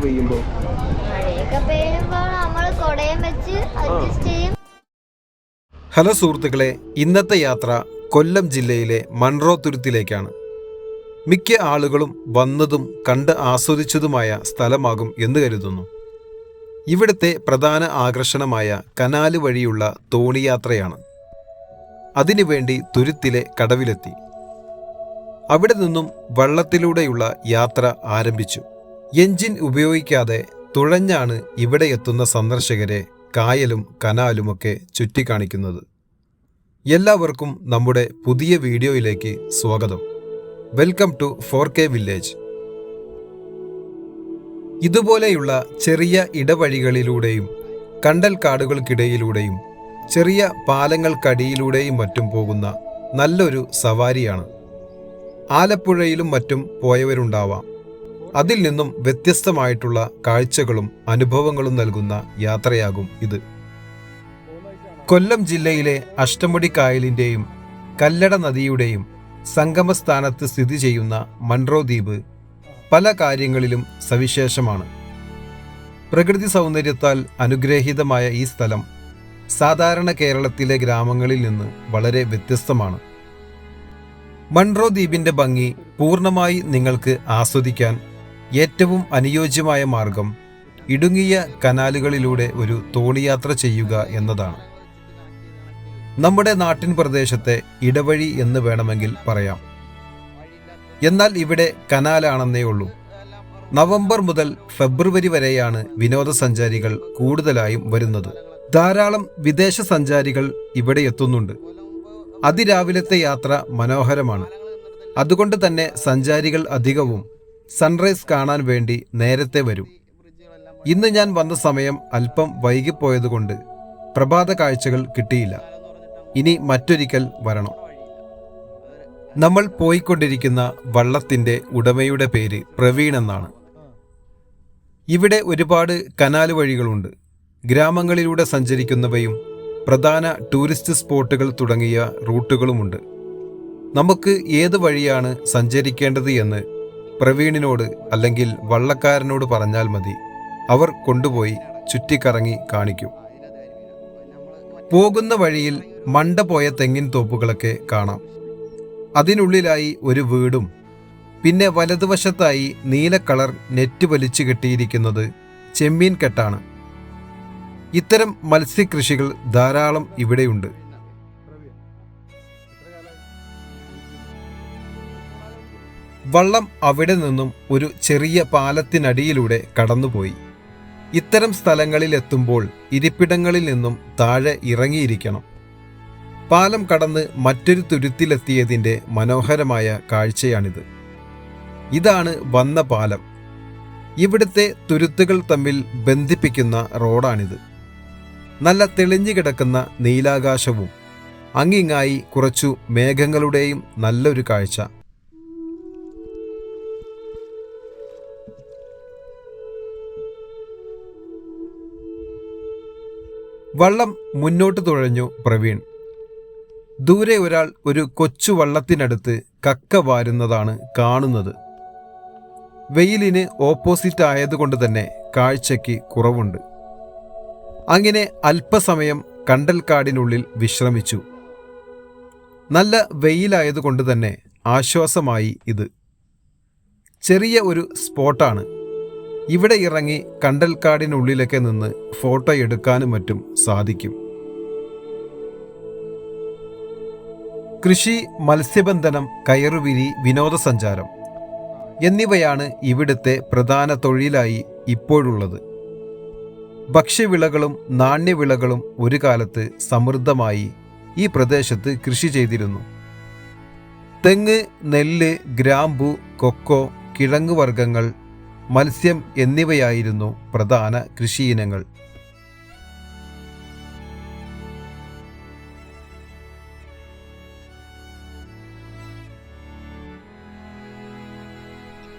പെയ്യുമ്പോൾ? ഹലോ സുഹൃത്തുക്കളെ, ഇന്നത്തെ യാത്ര കൊല്ലം ജില്ലയിലെ മൺറോ തുരുത്തിലേക്കാണ്. മിക്ക ആളുകളും വന്നതും കണ്ട് ആസ്വദിച്ചതുമായ സ്ഥലമാകും എന്ന് കരുതുന്നു. ഇവിടുത്തെ പ്രധാന ആകർഷണമായ കനാല് വഴിയുള്ള തോണിയാത്രയാണ്. അതിനുവേണ്ടി തുരുത്തിലെ കടവിലെത്തി. അവിടെ നിന്നും വള്ളത്തിലൂടെയുള്ള യാത്ര ആരംഭിച്ചു. എഞ്ചിൻ ഉപയോഗിക്കാതെ തുഴഞ്ഞാണ് ഇവിടെ എത്തുന്ന സന്ദർശകരെ കായലും കനാലുമൊക്കെ ചുറ്റിക്കാണിക്കുന്നത്. എല്ലാവർക്കും നമ്മുടെ പുതിയ വീഡിയോയിലേക്ക് സ്വാഗതം. Welcome to 4K village. ഇതുപോലെയുള്ള ചെറിയ ഇടവഴികളിലൂടെയും കണ്ടൽ കാടുകൾക്കിടയിലൂടെയും ചെറിയ പാലങ്ങൾക്കടിയിലൂടെയും മറ്റും പോകുന്ന നല്ലൊരു സവാരിയാണ്. ആലപ്പുഴയിലും മറ്റും പോയവരുണ്ടാവാം. അതിൽ നിന്നും വ്യത്യസ്തമായിട്ടുള്ള കാഴ്ചകളും അനുഭവങ്ങളും നൽകുന്ന യാത്രയാകും ഇത്. കൊല്ലം ജില്ലയിലെ അഷ്ടമുടി കായലിൻ്റെയും കല്ലട നദിയുടെയും സംഗമസ്ഥാനത്ത് സ്ഥിതി ചെയ്യുന്ന മൺറോ ദ്വീപ് പല കാര്യങ്ങളിലും സവിശേഷമാണ്. പ്രകൃതി സൗന്ദര്യത്താൽ അനുഗ്രഹീതമായ ഈ സ്ഥലം സാധാരണ കേരളത്തിലെ ഗ്രാമങ്ങളിൽ നിന്ന് വളരെ വ്യത്യസ്തമാണ്. മൺറോ ദ്വീപിൻ്റെ ഭംഗി പൂർണ്ണമായി നിങ്ങൾക്ക് ആസ്വദിക്കാൻ ഏറ്റവും അനുയോജ്യമായ മാർഗം ഇടുങ്ങിയ കനാലുകളിലൂടെ ഒരു തോണിയാത്ര ചെയ്യുക എന്നതാണ്. നമ്മുടെ നാട്ടിൻ പ്രദേശത്തെ ഇടവഴി എന്ന് വേണമെങ്കിൽ പറയാം. എന്നാൽ ഇവിടെ കനാലാണെന്നേ ഉള്ളൂ. നവംബർ മുതൽ ഫെബ്രുവരി വരെയാണ് വിനോദസഞ്ചാരികൾ കൂടുതലായും വരുന്നത്. ധാരാളം വിദേശ സഞ്ചാരികൾ ഇവിടെ എത്തുന്നുണ്ട്. അതിരാവിലത്തെ യാത്ര മനോഹരമാണ്. അതുകൊണ്ട് തന്നെ സഞ്ചാരികൾ അധികവും സൺറൈസ് കാണാൻ വേണ്ടി നേരത്തെ വരും. ഇന്ന് ഞാൻ വന്ന സമയം അല്പം വൈകിപ്പോയതുകൊണ്ട് പ്രഭാത കാഴ്ചകൾ കിട്ടിയില്ല. ഇനി മറ്റൊരിക്കൽ വരണം. നമ്മൾ പോയിക്കൊണ്ടിരിക്കുന്ന വള്ളത്തിൻ്റെ ഉടമയുടെ പേര് പ്രവീൺ എന്നാണ്. ഇവിടെ ഒരുപാട് കനാല് വഴികളുണ്ട്. ഗ്രാമങ്ങളിലൂടെ സഞ്ചരിക്കുന്നവയും പ്രധാന ടൂറിസ്റ്റ് സ്പോട്ടുകൾ തുടങ്ങിയ റൂട്ടുകളുമുണ്ട്. നമുക്ക് ഏത് വഴിയാണ് സഞ്ചരിക്കേണ്ടത് എന്ന് പ്രവീണിനോട് അല്ലെങ്കിൽ വള്ളക്കാരനോട് പറഞ്ഞാൽ മതി. അവർ കൊണ്ടുപോയി ചുറ്റിക്കറങ്ങി കാണിക്കും. പോകുന്ന വഴിയിൽ മണ്ട പോയ തെങ്ങിൻ തോപ്പുകളൊക്കെ കാണാം. അതിനുള്ളിലായി ഒരു വീടും പിന്നെ വലതുവശത്തായി നീല കളർ നെറ്റ് വലിച്ചു കെട്ടിയിരിക്കുന്നത് ചെമ്മീൻ കെട്ടാണ്. ഇത്തരം മത്സ്യകൃഷികൾ ധാരാളം ഇവിടെയുണ്ട്. വള്ളം അവിടെ നിന്നും ഒരു ചെറിയ പാലത്തിനടിയിലൂടെ കടന്നുപോയി. ഇത്തരം സ്ഥലങ്ങളിൽ എത്തുമ്പോൾ ഇരിപ്പിടങ്ങളിൽ നിന്നും താഴെ ഇറങ്ങിയിരിക്കണം. പാലം കടന്ന് മറ്റൊരു തുരുത്തിലെത്തിയതിൻ്റെ മനോഹരമായ കാഴ്ചയാണിത്. ഇതാണ് വന്ന പാലം. ഇവിടുത്തെ തുരുത്തുകൾ തമ്മിൽ ബന്ധിപ്പിക്കുന്ന റോഡാണിത്. നല്ല തെളിഞ്ഞു കിടക്കുന്ന നീലാകാശവും അങ്ങിങ്ങായി കുറച്ചു മേഘങ്ങളുടെയും നല്ലൊരു കാഴ്ച. വള്ളം മുന്നോട്ട് തുഴഞ്ഞു പ്രവീൺ. ദൂരെ ഒരാൾ ഒരു കൊച്ചു വള്ളത്തിനടുത്ത് കക്ക വാരുന്നതാണ് കാണുന്നത്. വെയിലിന് ഓപ്പോസിറ്റ് ആയതുകൊണ്ട് തന്നെ കാഴ്ചയ്ക്ക് കുറവുണ്ട്. അങ്ങനെ അല്പസമയം കണ്ടൽക്കാടിനുള്ളിൽ വിശ്രമിച്ചു. നല്ല വെയിലായതുകൊണ്ട് തന്നെ ആശ്വാസമായി ഇത്. ചെറിയ ഒരു സ്പോട്ടാണ്. ഇവിടെ ഇറങ്ങി കണ്ടൽക്കാടിനുള്ളിലൊക്കെ നിന്ന് ഫോട്ടോ എടുക്കാനും മറ്റും സാധിക്കും. കൃഷി, മത്സ്യബന്ധനം, കയറുവിരി, വിനോദസഞ്ചാരം എന്നിവയാണ് ഇവിടുത്തെ പ്രധാന തൊഴിലായി ഇപ്പോഴുള്ളത്. ഭക്ഷ്യവിളകളും നാണ്യവിളകളും ഒരു കാലത്ത് സമൃദ്ധമായി ഈ പ്രദേശത്ത് കൃഷി ചെയ്തിരുന്നു. തെങ്ങ്, നെല്ല്, ഗ്രാമ്പു, കൊക്കോ, കിഴങ്ങുവർഗ്ഗങ്ങൾ, മത്സ്യം എന്നിവയായിരുന്നു പ്രധാന കൃഷിയിനങ്ങൾ.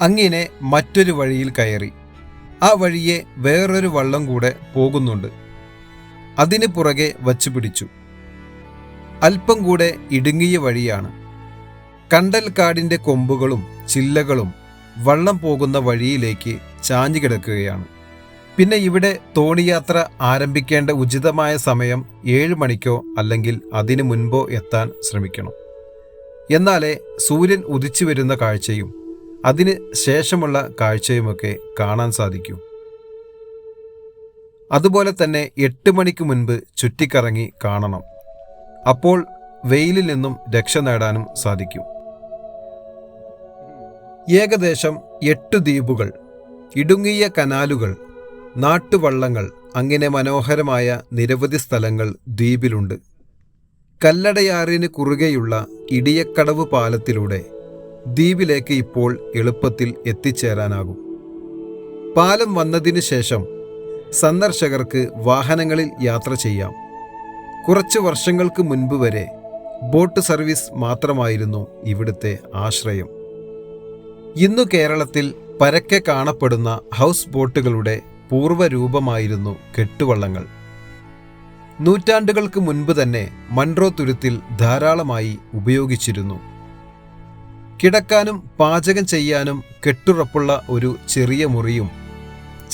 അങ്ങനെ മറ്റൊരു വഴിയിൽ കയറി. ആ വഴിയെ വേറൊരു വള്ളം കൂടെ പോകുന്നുണ്ട്. അതിന് പുറകെ വച്ചുപിടിച്ചു. അല്പം കൂടെ ഇടുങ്ങിയ വഴിയാണ്. കണ്ടൽക്കാടിൻ്റെ കൊമ്പുകളും ചില്ലകളും വള്ളം പോകുന്ന വഴിയിലേക്ക് ചാഞ്ഞു കിടക്കുകയാണ്. പിന്നെ ഇവിടെ തോണിയാത്ര ആരംഭിക്കേണ്ട ഉചിതമായ സമയം 7 മണിക്കോ അല്ലെങ്കിൽ അതിനു മുൻപോ എത്താൻ ശ്രമിക്കണം. എന്നാലേ സൂര്യൻ ഉദിച്ചു വരുന്ന കാഴ്ചയും അതിന് ശേഷമുള്ള കാഴ്ചയുമൊക്കെ കാണാൻ സാധിക്കൂ. അതുപോലെ തന്നെ 8 മണിക്ക് മുൻപ് ചുറ്റിക്കറങ്ങി കാണണം. അപ്പോൾ വെയിലിൽ നിന്നും രക്ഷ നേടാനും സാധിക്കും. ഏകദേശം 8 ദ്വീപുകൾ, ഇടുങ്ങിയ കനാലുകൾ, നാട്ടുവള്ളങ്ങൾ, അങ്ങനെ മനോഹരമായ നിരവധി സ്ഥലങ്ങൾ ദ്വീപിലുണ്ട്. കല്ലടയാറിന് കുറുകെയുള്ള ഇടിയക്കടവ് പാലത്തിലൂടെ ദ്വീപിലേക്ക് ഇപ്പോൾ എളുപ്പത്തിൽ എത്തിച്ചേരാനാകും. പാലം വന്നതിന് ശേഷം സന്ദർശകർക്ക് വാഹനങ്ങളിൽ യാത്ര ചെയ്യാം. കുറച്ച് വർഷങ്ങൾക്ക് മുൻപ് വരെ ബോട്ട് സർവീസ് മാത്രമായിരുന്നു ഇവിടുത്തെ ആശ്രയം. ഇന്നു കേരളത്തിൽ പരക്കെ കാണപ്പെടുന്ന ഹൗസ് ബോട്ടുകളുടെ പൂർവ്വരൂപമായിരുന്നു കെട്ടുവള്ളങ്ങൾ. നൂറ്റാണ്ടുകൾക്ക് മുൻപ് തന്നെ മൺട്രോ തുരുത്തിൽ ധാരാളമായി ഉപയോഗിച്ചിരുന്നു. കിടക്കാനും പാചകം ചെയ്യാനും കെട്ടുറപ്പുള്ള ഒരു ചെറിയ മുറിയും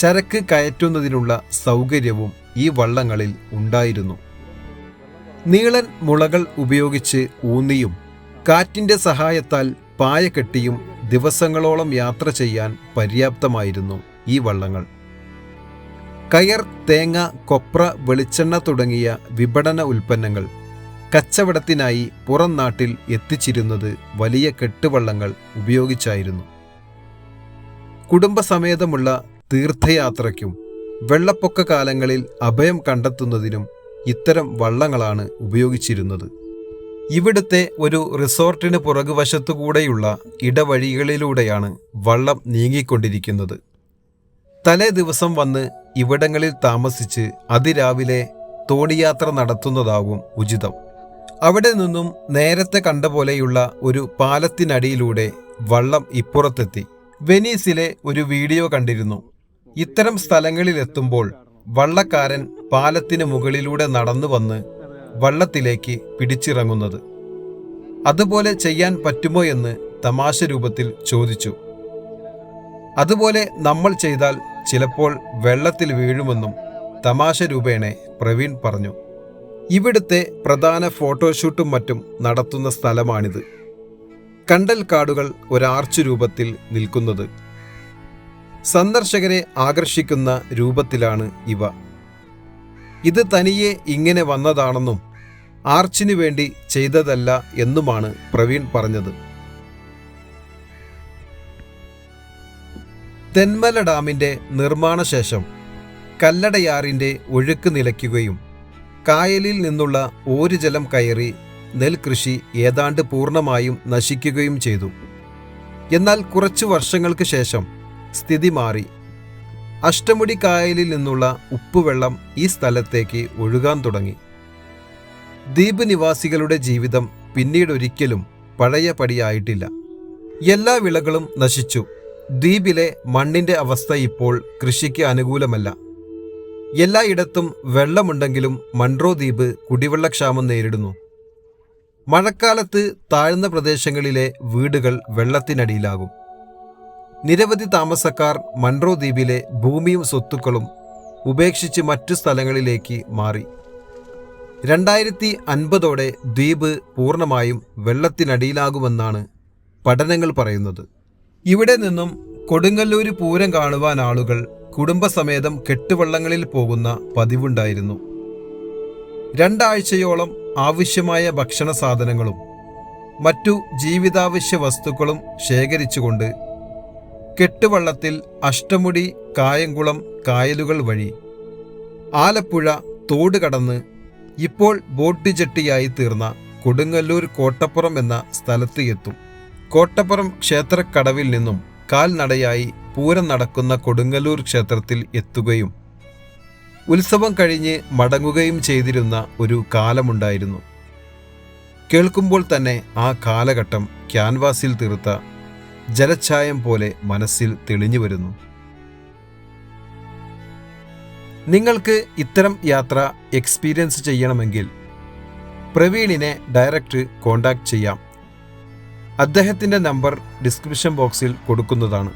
ചരക്ക് കയറ്റുന്നതിനുള്ള സൗകര്യവും ഈ വള്ളങ്ങളിൽ ഉണ്ടായിരുന്നു. നീളൻ മുളകൾ ഉപയോഗിച്ച് ഊന്നിയും കാറ്റിൻ്റെ സഹായത്താൽ പായ കെട്ടിയും ദിവസങ്ങളോളം യാത്ര ചെയ്യാൻ പര്യാപ്തമായിരുന്നു ഈ വള്ളങ്ങൾ. കയർ, തേങ്ങ, കൊപ്ര, വെളിച്ചെണ്ണ തുടങ്ങിയ വിപണന ഉൽപ്പന്നങ്ങൾ കച്ചവടത്തിനായി പുറം നാട്ടിൽ എത്തിച്ചിരുന്നത് വലിയ കെട്ടുവള്ളങ്ങൾ ഉപയോഗിച്ചായിരുന്നു. കുടുംബസമേതമുള്ള തീർത്ഥയാത്രയ്ക്കും വെള്ളപ്പൊക്ക കാലങ്ങളിൽ അഭയം കണ്ടെത്തുന്നതിനും ഇത്തരം വള്ളങ്ങളാണ് ഉപയോഗിച്ചിരുന്നത്. ഇവിടുത്തെ ഒരു റിസോർട്ടിന് പുറകുവശത്തുകൂടെയുള്ള ഇടവഴികളിലൂടെയാണ് വള്ളം നീങ്ങിക്കൊണ്ടിരിക്കുന്നത്. തലേ ദിവസം വന്ന് ഇവിടങ്ങളിൽ താമസിച്ച് അതിരാവിലെ തോണിയാത്ര നടത്തുന്നതാവും ഉചിതം. അവിടെ നിന്നും നേരത്തെ കണ്ട പോലെയുള്ള ഒരു പാലത്തിനടിയിലൂടെ വള്ളം ഇപ്പുറത്തെത്തി. വെനീസിലെ ഒരു വീഡിയോ കണ്ടിരുന്നു. ഇത്തരം സ്ഥലങ്ങളിലെത്തുമ്പോൾ വള്ളക്കാരൻ പാലത്തിന് മുകളിലൂടെ നടന്നു വന്ന് വള്ളത്തിലേക്ക് പിടിച്ചിറങ്ങുന്നത്. അതുപോലെ ചെയ്യാൻ പറ്റുമോ എന്ന് തമാശ രൂപത്തിൽ ചോദിച്ചു. അതുപോലെ നമ്മൾ ചെയ്താൽ ചിലപ്പോൾ വെള്ളത്തിൽ വീഴുമെന്നും തമാശ രൂപേണ പ്രവീൺ പറഞ്ഞു. ഇവിടുത്തെ പ്രധാന ഫോട്ടോഷൂട്ടും മറ്റും നടത്തുന്ന സ്ഥലമാണിത്. കണ്ടൽക്കാടുകൾ ഒരാർച്ച് രൂപത്തിൽ നിൽക്കുന്നത്. സന്ദർശകരെ ആകർഷിക്കുന്ന രൂപത്തിലാണ് ഇവ. ഇത് തനിയെ ഇങ്ങനെ വന്നതാണെന്നും ആർച്ചിനു വേണ്ടി ചെയ്തതല്ല എന്നുമാണ് പ്രവീൺ പറഞ്ഞത്. തെന്മല ഡാമിൻ്റെ നിർമ്മാണ ശേഷം കല്ലടയാറിൻ്റെ ഒഴുക്ക് നിലയ്ക്കുകയും കായലിൽ നിന്നുള്ള ഓരുജലം കയറി നെൽകൃഷി ഏതാണ്ട് പൂർണ്ണമായും നശിക്കുകയും ചെയ്തു. എന്നാൽ കുറച്ചു വർഷങ്ങൾക്ക് ശേഷം സ്ഥിതി മാറി. അഷ്ടമുടി കായലിൽ നിന്നുള്ള ഉപ്പുവെള്ളം ഈ സ്ഥലത്തേക്ക് ഒഴുകാൻ തുടങ്ങി. ദ്വീപ് നിവാസികളുടെ ജീവിതം പിന്നീടൊരിക്കലും പഴയ പടിയായിട്ടില്ല. എല്ലാ വിളകളും നശിച്ചു. ദ്വീപിലെ മണ്ണിൻ്റെ അവസ്ഥ ഇപ്പോൾ കൃഷിക്ക് അനുകൂലമല്ല. എല്ലായിടത്തും വെള്ളമുണ്ടെങ്കിലും മൺട്രോ ദ്വീപ് കുടിവെള്ളക്ഷാമം നേരിടുന്നു. മഴക്കാലത്ത് താഴ്ന്ന പ്രദേശങ്ങളിലെ വീടുകൾ വെള്ളത്തിനടിയിലാകും. നിരവധി താമസക്കാർ മൺട്രോ ദ്വീപിലെ ഭൂമിയും സ്വത്തുക്കളും ഉപേക്ഷിച്ച് മറ്റു സ്ഥലങ്ങളിലേക്ക് മാറി. 2050ഓടെ ദ്വീപ് പൂർണ്ണമായും വെള്ളത്തിനടിയിലാകുമെന്നാണ് പഠനങ്ങൾ പറയുന്നത്. ഇവിടെ നിന്നും കൊടുങ്ങല്ലൂര് പൂരം കാണുവാൻ ആളുകൾ കുടുംബസമേതം കെട്ടുവള്ളങ്ങളിൽ പോകുന്ന പതിവുണ്ടായിരുന്നു. 2 ആഴ്ചയോളം ആവശ്യമായ ഭക്ഷണ സാധനങ്ങളും മറ്റു ജീവിതാവശ്യ വസ്തുക്കളും ശേഖരിച്ചുകൊണ്ട് കെട്ടുവള്ളത്തിൽ അഷ്ടമുടി, കായംകുളം കായലുകൾ വഴി ആലപ്പുഴ തോട് കടന്ന് ഇപ്പോൾ ബോട്ട് ജെട്ടിയായി തീർന്ന കൊടുങ്ങല്ലൂർ കോട്ടപ്പുറം എന്ന സ്ഥലത്ത് എത്തും. കോട്ടപ്പുറം ക്ഷേത്രക്കടവിൽ നിന്നും കാൽനടയായി പൂരം നടക്കുന്ന കൊടുങ്ങല്ലൂർ ക്ഷേത്രത്തിൽ എത്തുകയും ഉത്സവം കഴിഞ്ഞ് മടങ്ങുകയും ചെയ്തിരുന്ന ഒരു കാലമുണ്ടായിരുന്നു. കേൾക്കുമ്പോൾ തന്നെ ആ കാലഘട്ടം ക്യാൻവാസിൽ തീർത്ത ജലച്ഛായം പോലെ മനസ്സിൽ തെളിഞ്ഞു വരുന്നു. നിങ്ങൾക്ക് ഇത്തരം യാത്ര എക്സ്പീരിയൻസ് ചെയ്യണമെങ്കിൽ പ്രവീണിനെ ഡയറക്റ്റ് കോണ്ടാക്ട് ചെയ്യാം. അദ്ദേഹത്തിൻ്റെ നമ്പർ ഡിസ്ക്രിപ്ഷൻ ബോക്സിൽ കൊടുക്കുന്നതാണ്.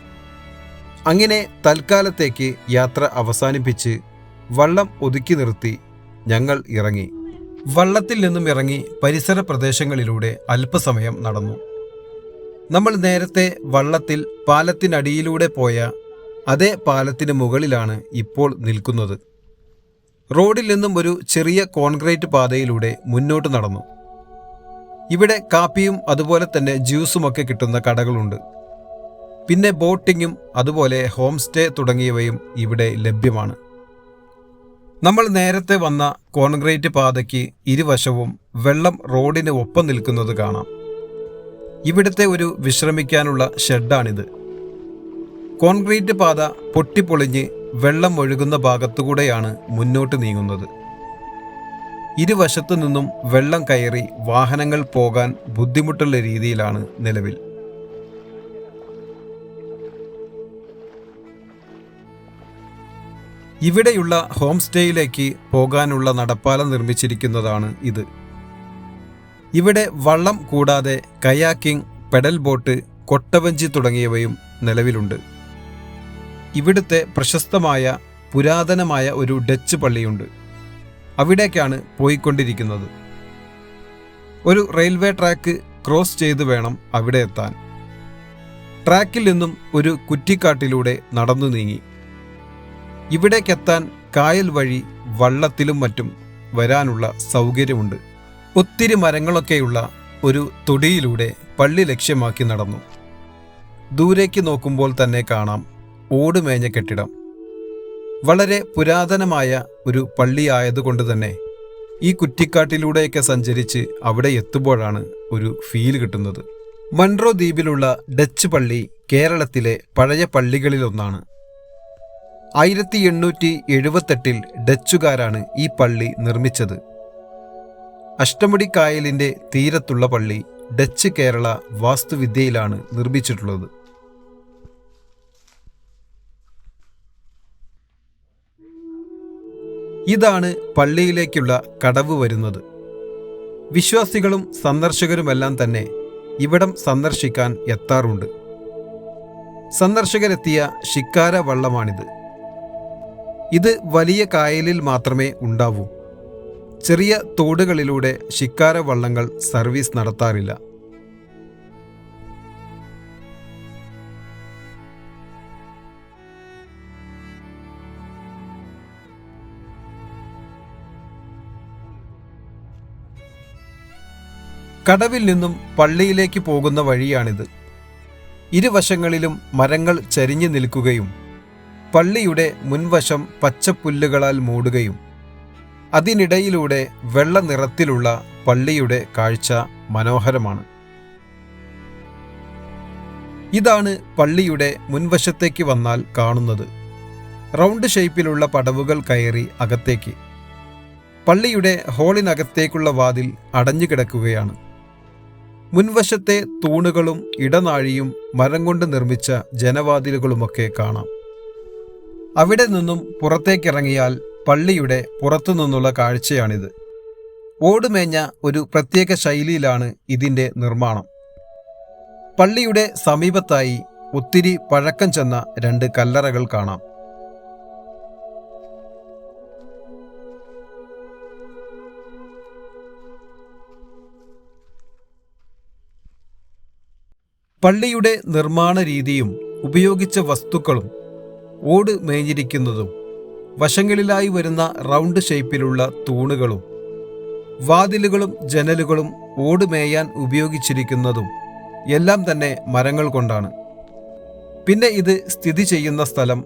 അങ്ങനെ തൽക്കാലത്തേക്ക് യാത്ര അവസാനിപ്പിച്ച് വള്ളം ഒതുക്കി നിർത്തി ഞങ്ങൾ ഇറങ്ങി. വള്ളത്തിൽ നിന്നും ഇറങ്ങി പരിസര പ്രദേശങ്ങളിലൂടെ അല്പസമയം നടന്നു. നമ്മൾ നേരത്തെ വള്ളത്തിൽ പാലത്തിനടിയിലൂടെ പോയ അതേ പാലത്തിന് മുകളിലാണ് ഇപ്പോൾ നിൽക്കുന്നത്. റോഡിൽ നിന്നും ഒരു ചെറിയ കോൺക്രീറ്റ് പാതയിലൂടെ മുന്നോട്ട് നടന്നു. ഇവിടെ കാപ്പിയും അതുപോലെ തന്നെ ജ്യൂസുമൊക്കെ കിട്ടുന്ന കടകളുണ്ട്. പിന്നെ ബോട്ടിങ്ങും അതുപോലെ ഹോം സ്റ്റേ തുടങ്ങിയവയും ഇവിടെ ലഭ്യമാണ്. നമ്മൾ നേരത്തെ വന്ന കോൺക്രീറ്റ് പാതയ്ക്ക് ഇരുവശവും വെള്ളം റോഡിന് ഒപ്പം നിൽക്കുന്നത് കാണാം. ഇവിടുത്തെ ഒരു വിശ്രമിക്കാനുള്ള ഷെഡാണിത്. കോൺക്രീറ്റ് പാത പൊട്ടിപ്പൊളിഞ്ഞ് വെള്ളം ഒഴുകുന്ന ഭാഗത്തുകൂടെയാണ് മുന്നോട്ട് നീങ്ങുന്നത്. ഇരുവശത്തു നിന്നും വെള്ളം കയറി വാഹനങ്ങൾ പോകാൻ ബുദ്ധിമുട്ടുള്ള രീതിയിലാണ് നിലവിൽ. ഇവിടെയുള്ള ഹോം സ്റ്റേയിലേക്ക് പോകാനുള്ള നടപ്പാലം നിർമ്മിച്ചിരിക്കുന്നതാണ് ഇത്. ഇവിടെ വള്ളം കൂടാതെ കയാക്കിംഗ്, പെഡൽ ബോട്ട്, കൊട്ടവഞ്ചി തുടങ്ങിയവയും നിലവിലുണ്ട്. ഇവിടുത്തെ പ്രശസ്തമായ പുരാതനമായ ഒരു ഡച്ച് പള്ളിയുണ്ട്. അവിടേക്കാണ് പോയിക്കൊണ്ടിരിക്കുന്നത്. ഒരു റെയിൽവേ ട്രാക്ക് ക്രോസ് ചെയ്ത് വേണം അവിടെ എത്താൻ. ട്രാക്കിൽ നിന്നും ഒരു കുറ്റിക്കാട്ടിലൂടെ നടന്നു നീങ്ങി. ഇവിടേക്കെത്താൻ കായൽ വഴി വള്ളത്തിലും മറ്റും വരാനുള്ള സൗകര്യമുണ്ട്. ഒത്തിരി മരങ്ങളൊക്കെയുള്ള ഒരു തൊടിയിലൂടെ പള്ളി ലക്ഷ്യമാക്കി നടന്നു. ദൂരേക്ക് നോക്കുമ്പോൾ തന്നെ കാണാം ഓടുമേഞ്ഞ കെട്ടിടം. വളരെ പുരാതനമായ ഒരു പള്ളിയായതുകൊണ്ട് തന്നെ ഈ കുറ്റിക്കാട്ടിലൂടെയൊക്കെ സഞ്ചരിച്ച് അവിടെ എത്തുമ്പോഴാണ് ഒരു ഫീൽ കിട്ടുന്നത്. മൺട്രോ ദ്വീപിലുള്ള ഡച്ച് പള്ളി കേരളത്തിലെ പഴയ പള്ളികളിലൊന്നാണ്. 1878 ഡച്ചുകാരാണ് ഈ പള്ളി നിർമ്മിച്ചത്. അഷ്ടമുടി കായലിൻ്റെ തീരത്തുള്ള പള്ളി ഡച്ച് കേരള വാസ്തുവിദ്യയിലാണ് നിർമ്മിച്ചിട്ടുള്ളത്. ഇതാണ് പള്ളിയിലേക്കുള്ള കടവ് വരുന്നത്. വിശ്വാസികളും സന്ദർശകരുമെല്ലാം തന്നെ ഇവിടം സന്ദർശിക്കാൻ എത്താറുണ്ട്. സന്ദർശകരെത്തിയ ഷിക്കാര വള്ളമാണിത്. ഇത് വലിയ കായലിൽ മാത്രമേ ഉണ്ടാവൂ. ചെറിയ തോടുകളിലൂടെ ഷിക്കാര വള്ളങ്ങൾ സർവീസ് നടത്താറില്ല. കടവിൽ നിന്നും പള്ളിയിലേക്ക് പോകുന്ന വഴിയാണിത്. ഇരുവശങ്ങളിലും മരങ്ങൾ ചരിഞ്ഞു നിൽക്കുകയും പള്ളിയുടെ മുൻവശം പച്ചപ്പുല്ലുകളാൽ മൂടുകയും അതിനിടയിലൂടെ വെള്ള നിറത്തിലുള്ള പള്ളിയുടെ കാഴ്ച മനോഹരമാണ്. ഇതാണ് പള്ളിയുടെ മുൻവശത്തേക്ക് വന്നാൽ കാണുന്നത്. റൗണ്ട് ഷേപ്പിലുള്ള പടവുകൾ കയറി അകത്തേക്ക്. പള്ളിയുടെ ഹോളിനകത്തേക്കുള്ള വാതിൽ അടഞ്ഞു കിടക്കുകയാണ്. മുൻവശത്തെ തൂണുകളും ഇടനാഴിയും മരം കൊണ്ട് നിർമ്മിച്ച ജനവാതിലുകളുമൊക്കെ കാണാം. അവിടെ നിന്നും പുറത്തേക്കിറങ്ങിയാൽ പള്ളിയുടെ പുറത്തുനിന്നുള്ള കാഴ്ചയാണിത്. ഓടുമേഞ്ഞ ഒരു പ്രത്യേക ശൈലിയിലാണ് ഇതിൻ്റെ നിർമ്മാണം. പള്ളിയുടെ സമീപത്തായി ഒത്തിരി പഴക്കം ചെന്ന 2 കല്ലറകൾ കാണാം. പള്ളിയുടെ നിർമ്മാണ രീതിയും ഉപയോഗിച്ച വസ്തുക്കളും ഓട് മേഞ്ഞിരിക്കുന്നതും വശങ്ങളിലായി വരുന്ന റൗണ്ട് ഷേപ്പിലുള്ള തൂണുകളും വാതിലുകളും ജനലുകളും ഓട് മേയാൻ ഉപയോഗിച്ചിരിക്കുന്നതും എല്ലാം തന്നെ മരങ്ങൾ കൊണ്ടാണ്. പിന്നെ ഇത് സ്ഥിതി ചെയ്യുന്ന സ്ഥലം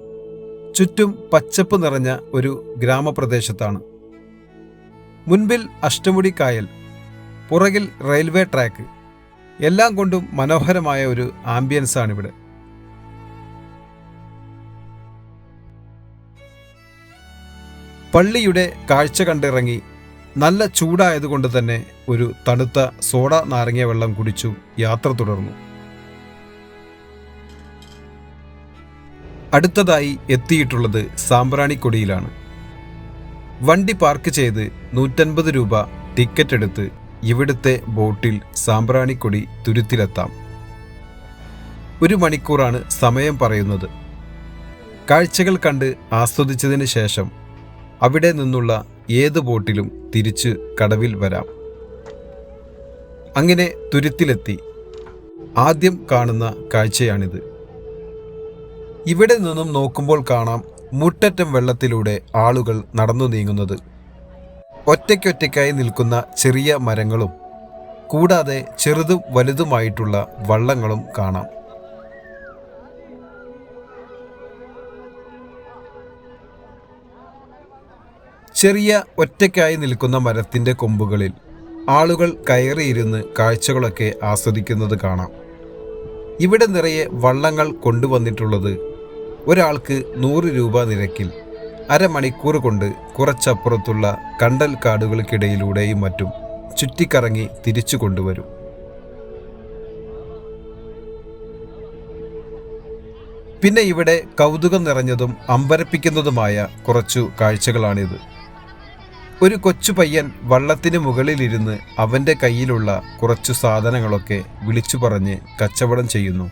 ചുറ്റും പച്ചപ്പ് നിറഞ്ഞ ഒരു ഗ്രാമപ്രദേശത്താണ്. മുൻപിൽ അഷ്ടമുടി കായൽ, പുറകിൽ റെയിൽവേ ട്രാക്ക്, എല്ലാം കൊണ്ടും മനോഹരമായ ഒരു ആംബിയൻസാണിവിടെ. പള്ളിയുടെ കാഴ്ച കണ്ടിറങ്ങി നല്ല ചൂടായതുകൊണ്ട് തന്നെ ഒരു തണുത്ത സോഡ നാരങ്ങ വെള്ളം കുടിച്ചു യാത്ര തുടർന്നു. അടുത്തതായി എത്തിയിട്ടുള്ളത് സാമ്പ്രാണിക്കൊടിയിലാണ്. വണ്ടി പാർക്ക് ചെയ്ത് 150 രൂപ ടിക്കറ്റ് എടുത്ത് ഇവിടുത്തെ ബോട്ടിൽ സാമ്പ്രാണിക്കൊടി തുരുത്തിലെത്താം. 1 മണിക്കൂറാണ് സമയം പറയുന്നത്. കാഴ്ചകൾ കണ്ട് ആസ്വദിച്ചതിന് ശേഷം അവിടെ നിന്നുള്ള ഏത് ബോട്ടിലും തിരിച്ച് കടവിൽ വരാം. അങ്ങനെ തുരുത്തിലെത്തി ആദ്യം കാണുന്ന കാഴ്ചയാണിത്. ഇവിടെ നിന്നും നോക്കുമ്പോൾ കാണാം മുട്ടറ്റം വെള്ളത്തിലൂടെ ആളുകൾ നടന്നു നീങ്ങുന്നത്. ഒറ്റയ്ക്കൊറ്റയ്ക്കായി നിൽക്കുന്ന ചെറിയ മരങ്ങളും കൂടാതെ ചെറുതും വലുതുമായിട്ടുള്ള വള്ളങ്ങളും കാണാം. ചെറിയ ഒറ്റയ്ക്കായി നിൽക്കുന്ന മരത്തിൻ്റെ കൊമ്പുകളിൽ ആളുകൾ കയറിയിരുന്ന് കാഴ്ചകളൊക്കെ ആസ്വദിക്കുന്നത് കാണാം. ഇവിടെ നിറയെ വള്ളങ്ങൾ കൊണ്ടുവന്നിട്ടുള്ളത് ഒരാൾക്ക് 100 രൂപ നിരക്കിൽ അരമണിക്കൂർ കൊണ്ട് കുറച്ചപ്പുറത്തുള്ള കണ്ടൽ കാടുകൾക്കിടയിലൂടെയും മറ്റും ചുറ്റിക്കറങ്ങി തിരിച്ചു കൊണ്ടുവരും. പിന്നെ ഇവിടെ കൗതുകം നിറഞ്ഞതും അമ്പരപ്പിക്കുന്നതുമായ കുറച്ചു കാഴ്ചകളാണിത്. ഒരു കൊച്ചു പയ്യൻ വള്ളത്തിന് മുകളിലിരുന്ന് അവൻ്റെ കയ്യിലുള്ള കുറച്ചു സാധനങ്ങളൊക്കെ വിളിച്ചു പറഞ്ഞ് കച്ചവടം ചെയ്യുന്നു.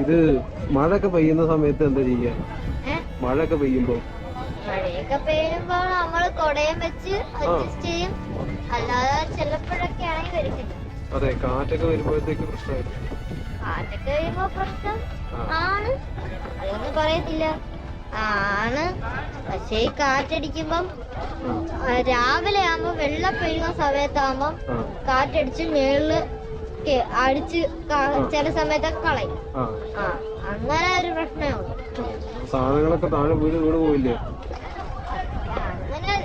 ഇത് മഴയൊക്കെ പെയ്യുന്ന സമയത്ത് എന്താ ചെയ്യാ? മഴയൊക്കെ പെയ്യുമ്പോൾ നമ്മൾ കൊടയം വെച്ച് അഡ്ജസ്റ്റ് ചെയ്യും. അല്ലാതെ ചിലപ്പോഴൊക്കെ ആണെങ്കിൽ വരത്തില്ല. അതെ, കാറ്റൊക്കെ വരുമ്പോഴത്തേക്ക് പ്രശ്നമായിരിക്കും. കാറ്റൊക്കെ വരുമ്പോ പ്രശ്നം ആണ്, അതൊന്നും പറയത്തില്ല ആണ്. പക്ഷേ ഈ കാറ്റടിക്കുമ്പം രാവിലെ ആകുമ്പോ വെള്ളം പെയ്യുന്ന സമയത്താകുമ്പം കാറ്റടിച്ച് മേളില് അടിച്ച് ചില സമയത്തൊക്കെ കളയും. അങ്ങനെ ഒരു പ്രശ്നമുണ്ട്. സാധനങ്ങളൊക്കെ താഴെ വീട് പോയില്ലേ? അങ്ങനെ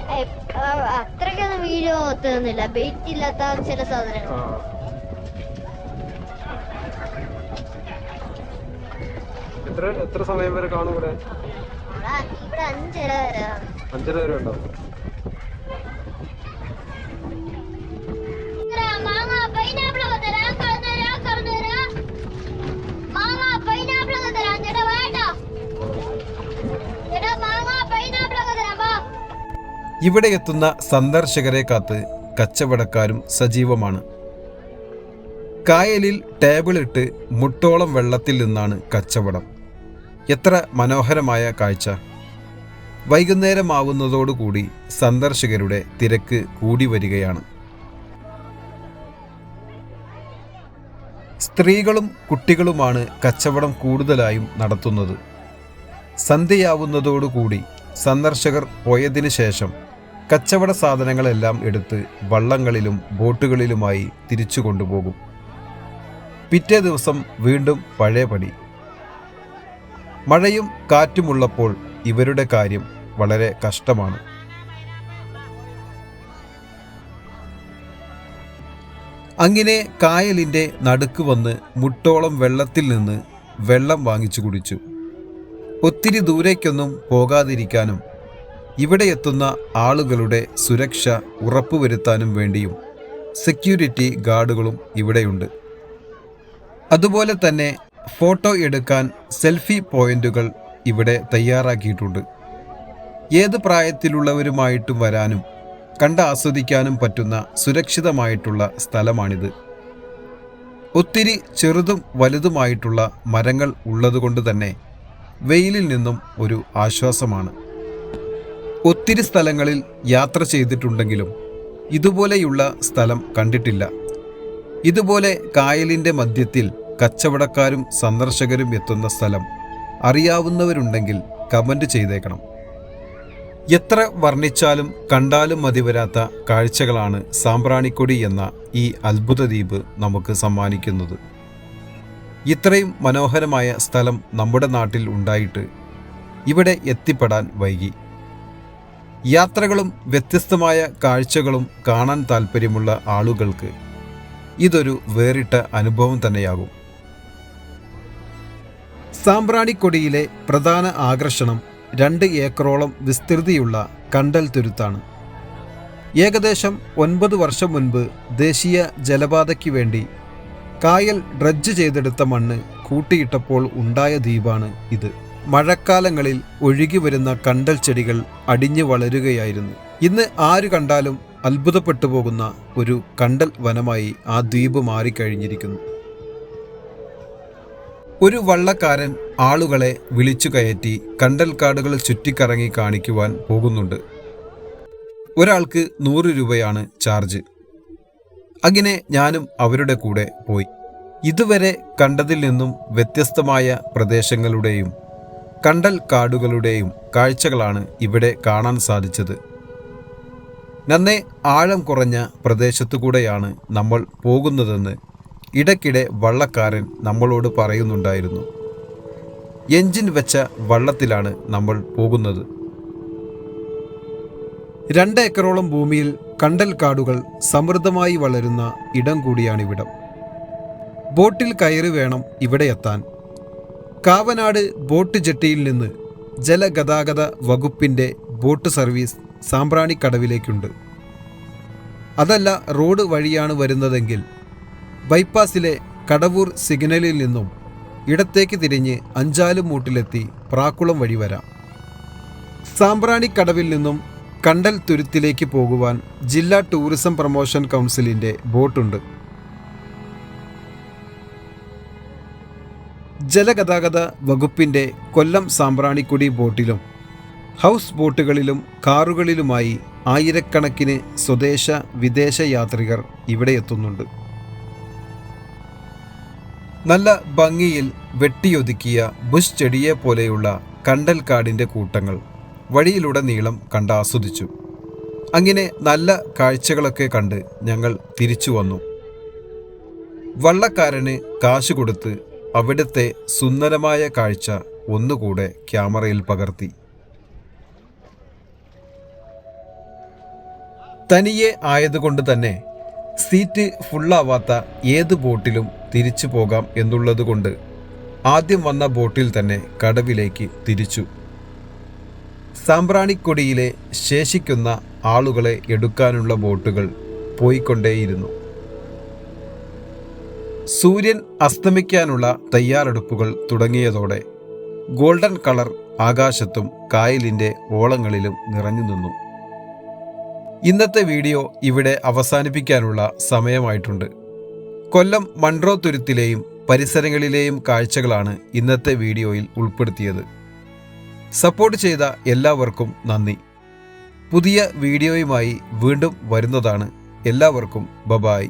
അത്രയ്ക്കൊന്നും വീഡിയോ ഒത്തുന്നില്ല. വെയിറ്റ് ഇല്ലാത്ത ചില സാധനങ്ങൾ. എത്ര സമയം വരെ കാണും ഇവിടെ? ഇവിടെ 5:30 വരെ. 5:30 വരെ ഉണ്ടാവും. ഇവിടെ എത്തുന്ന സന്ദർശകരെ കാത്ത് കച്ചവടക്കാരും സജീവമാണ്. കായലിൽ ടേബിളിട്ട് മുട്ടോളം വെള്ളത്തിൽ നിന്നാണ് കച്ചവടം. എത്ര മനോഹരമായ കാഴ്ച! വൈകുന്നേരമാവുന്നതോടുകൂടി സന്ദർശകരുടെ തിരക്ക് കൂടി വരികയാണ്. സ്ത്രീകളും കുട്ടികളുമാണ് കച്ചവടം കൂടുതലായും നടത്തുന്നത്. സന്ധ്യയാവുന്നതോടുകൂടി സന്ദർശകർ പോയതിനു ശേഷം കച്ചവട സാധനങ്ങളെല്ലാം എടുത്ത് വള്ളങ്ങളിലും ബോട്ടുകളിലുമായി തിരിച്ചു കൊണ്ടുപോകും. പിറ്റേ ദിവസം വീണ്ടും പഴയപടി. മഴയും കാറ്റുമുള്ളപ്പോൾ ഇവരുടെ കാര്യം വളരെ കഷ്ടമാണ്. അങ്ങനെ കായലിൻ്റെ നടുക്ക് വന്ന് മുട്ടോളം വെള്ളത്തിൽ നിന്ന് വെള്ളം വാങ്ങിച്ചു കുടിച്ചു. ഒത്തിരി ദൂരേക്കൊന്നും പോകാതിരിക്കാനും ഇവിടെ എത്തുന്ന ആളുകളുടെ സുരക്ഷ ഉറപ്പുവരുത്താനും വേണ്ടിയും സെക്യൂരിറ്റി ഗാർഡുകളും ഇവിടെയുണ്ട്. അതുപോലെ തന്നെ ഫോട്ടോ എടുക്കാൻ സെൽഫി പോയിന്റുകൾ ഇവിടെ തയ്യാറാക്കിയിട്ടുണ്ട്. ഏത് പ്രായത്തിലുള്ളവരുമായിട്ടും വരാനും കണ്ട് ആസ്വദിക്കാനും പറ്റുന്ന സുരക്ഷിതമായിട്ടുള്ള സ്ഥലമാണിത്. ഒത്തിരി ചെറുതും വലുതുമായിട്ടുള്ള മരങ്ങൾ ഉള്ളതുകൊണ്ട് തന്നെ വെയിലിൽ നിന്നും ഒരു ആശ്വാസമാണ്. ഒത്തിരി സ്ഥലങ്ങളിൽ യാത്ര ചെയ്തിട്ടുണ്ടെങ്കിലും ഇതുപോലെയുള്ള സ്ഥലം കണ്ടിട്ടില്ല. ഇതുപോലെ കായലിൻ്റെ മധ്യത്തിൽ കച്ചവടക്കാരും സന്ദർശകരും എത്തുന്ന സ്ഥലം അറിയാവുന്നവരുണ്ടെങ്കിൽ കമൻ്റ് ചെയ്തേക്കണം. എത്ര വർണ്ണിച്ചാലും കണ്ടാലും മതിവരാത്ത കാഴ്ചകളാണ് സാമ്പ്രാണിക്കൊടി എന്ന ഈ അത്ഭുത ദ്വീപ് നമുക്ക് സമ്മാനിക്കുന്നത്. ഇത്രയും മനോഹരമായ സ്ഥലം നമ്മുടെ നാട്ടിൽ ഉണ്ടായിട്ട് ഇവിടെ എത്തിപ്പെടാൻ വൈകി. യാത്രകളും വ്യത്യസ്തമായ കാഴ്ചകളും കാണാൻ താല്പര്യമുള്ള ആളുകൾക്ക് ഇതൊരു വേറിട്ട അനുഭവം തന്നെയാകും. സാമ്പ്രാണിക്കൊടിയിലെ പ്രധാന ആകർഷണം 2 ഏക്കറോളം വിസ്തൃതിയുള്ള കണ്ടൽ തുരുത്താണ്. ഏകദേശം 9 വർഷം മുൻപ് ദേശീയ ജലപാതയ്ക്ക് വേണ്ടി കായൽ ഡ്രഡ്ജ് ചെയ്തെടുത്ത മണ്ണ് കൂട്ടിയിട്ടപ്പോൾ ഉണ്ടായ ദ്വീപാണ് ഇത്. മഴക്കാലങ്ങളിൽ ഒഴുകി വരുന്ന കണ്ടൽ ചെടികൾ അടിഞ്ഞു വളരുകയായിരുന്നു. ഇന്ന് ആര് കണ്ടാലും അത്ഭുതപ്പെട്ടു പോകുന്ന ഒരു കണ്ടൽ വനമായി ആ ദ്വീപ് മാറിക്കഴിഞ്ഞിരിക്കുന്നു. ഒരു വള്ളക്കാരൻ ആളുകളെ വിളിച്ചു കയറ്റി കണ്ടൽക്കാടുകൾ ചുറ്റിക്കറങ്ങി കാണിക്കുവാൻ പോകുന്നുണ്ട്. ഒരാൾക്ക് 100 രൂപയാണ് ചാർജ്. അങ്ങനെ ഞാനും അവരുടെ കൂടെ പോയി. ഇതുവരെ കണ്ടതിൽ നിന്നും വ്യത്യസ്തമായ പ്രദേശങ്ങളുടെയും കണ്ടൽ കാടുകളുടെയും കാഴ്ചകളാണ് ഇവിടെ കാണാൻ സാധിച്ചത്. നന്നേ ആഴം കുറഞ്ഞ പ്രദേശത്തു കൂടെയാണ് നമ്മൾ പോകുന്നതെന്ന് ഇടയ്ക്കിടെ വള്ളക്കാരൻ നമ്മളോട് പറയുന്നുണ്ടായിരുന്നു. എഞ്ചിൻ വെച്ച വള്ളത്തിലാണ് നമ്മൾ പോകുന്നത്. 2 ഏക്കറോളം ഭൂമിയിൽ കണ്ടൽ കാടുകൾ സമൃദ്ധമായി വളരുന്ന ഇടം കൂടിയാണിവിടം. ബോട്ടിൽ കയറി വേണം ഇവിടെ എത്താൻ. കാവനാട് ബോട്ട് ജെട്ടിയിൽ നിന്ന് ജലഗതാഗത വകുപ്പിൻ്റെ ബോട്ട് സർവീസ് സാമ്പ്രാണിക്കടവിലേക്കുണ്ട്. അതല്ല റോഡ് വഴിയാണ് വരുന്നതെങ്കിൽ ബൈപ്പാസിലെ കടവൂർ സിഗ്നലിൽ നിന്നും ഇടത്തേക്ക് തിരിഞ്ഞ് അഞ്ചാലുമൂട്ടിലെത്തി പ്രാക്കുളം വഴി വരാം. സാമ്പ്രാണിക്കടവിൽ നിന്നും കണ്ടൽ തുരുത്തിലേക്ക് പോകുവാൻ ജില്ലാ ടൂറിസം പ്രൊമോഷൻ കൗൺസിലിൻ്റെ ബോട്ടുണ്ട്. ജലഗതാഗത വകുപ്പിൻ്റെ കൊല്ലം സാമ്പ്രാണിക്കുടി ബോട്ടിലും ഹൗസ് ബോട്ടുകളിലും കാറുകളിലുമായി ആയിരക്കണക്കിന് സ്വദേശ വിദേശ യാത്രികർ ഇവിടെ എത്തുന്നുണ്ട്. നല്ല ഭംഗിയിൽ വെട്ടിയൊതുക്കിയ ബുഷ് ചെടിയെ പോലെയുള്ള കണ്ടൽക്കാടിൻ്റെ കൂട്ടങ്ങൾ വഴിയിലുടനീളം കണ്ടാസ്വദിച്ചു. അങ്ങനെ നല്ല കാഴ്ചകളൊക്കെ കണ്ട് ഞങ്ങൾ തിരിച്ചു വന്നു. വള്ളക്കാരന് കാശ് കൊടുത്ത് അവിടുത്തെ സുന്ദരമായ കാഴ്ച ഒന്നുകൂടെ ക്യാമറയിൽ പകർത്തി. തനിയെ ആയതുകൊണ്ട് തന്നെ സീറ്റ് ഫുള്ളാവാത്ത ഏത് ബോട്ടിലും തിരിച്ചു പോകാം എന്നുള്ളതുകൊണ്ട് ആദ്യം വന്ന ബോട്ടിൽ തന്നെ കടവിലേക്ക് തിരിച്ചു. സാമ്പ്രാണിക്കൊടിയിലെ ശേഷിക്കുന്ന ആളുകളെ എടുക്കാനുള്ള ബോട്ടുകൾ പോയിക്കൊണ്ടേയിരുന്നു. സൂര്യൻ അസ്തമിക്കാനുള്ള തയ്യാറെടുപ്പുകൾ തുടങ്ങിയതോടെ ഗോൾഡൻ കളർ ആകാശത്തും കായലിൻ്റെ ഓളങ്ങളിലും നിറഞ്ഞു നിന്നു. ഇന്നത്തെ വീഡിയോ ഇവിടെ അവസാനിപ്പിക്കാനുള്ള സമയമായിട്ടുണ്ട്. കൊല്ലം മൺട്രോ തുരുത്തിലെയും പരിസരങ്ങളിലെയും കാഴ്ചകളാണ് ഇന്നത്തെ വീഡിയോയിൽ ഉൾപ്പെടുത്തിയത്. സപ്പോർട്ട് ചെയ്ത എല്ലാവർക്കും നന്ദി. പുതിയ വീഡിയോയുമായി വീണ്ടും വരുന്നതാണ്. എല്ലാവർക്കും ബൈ.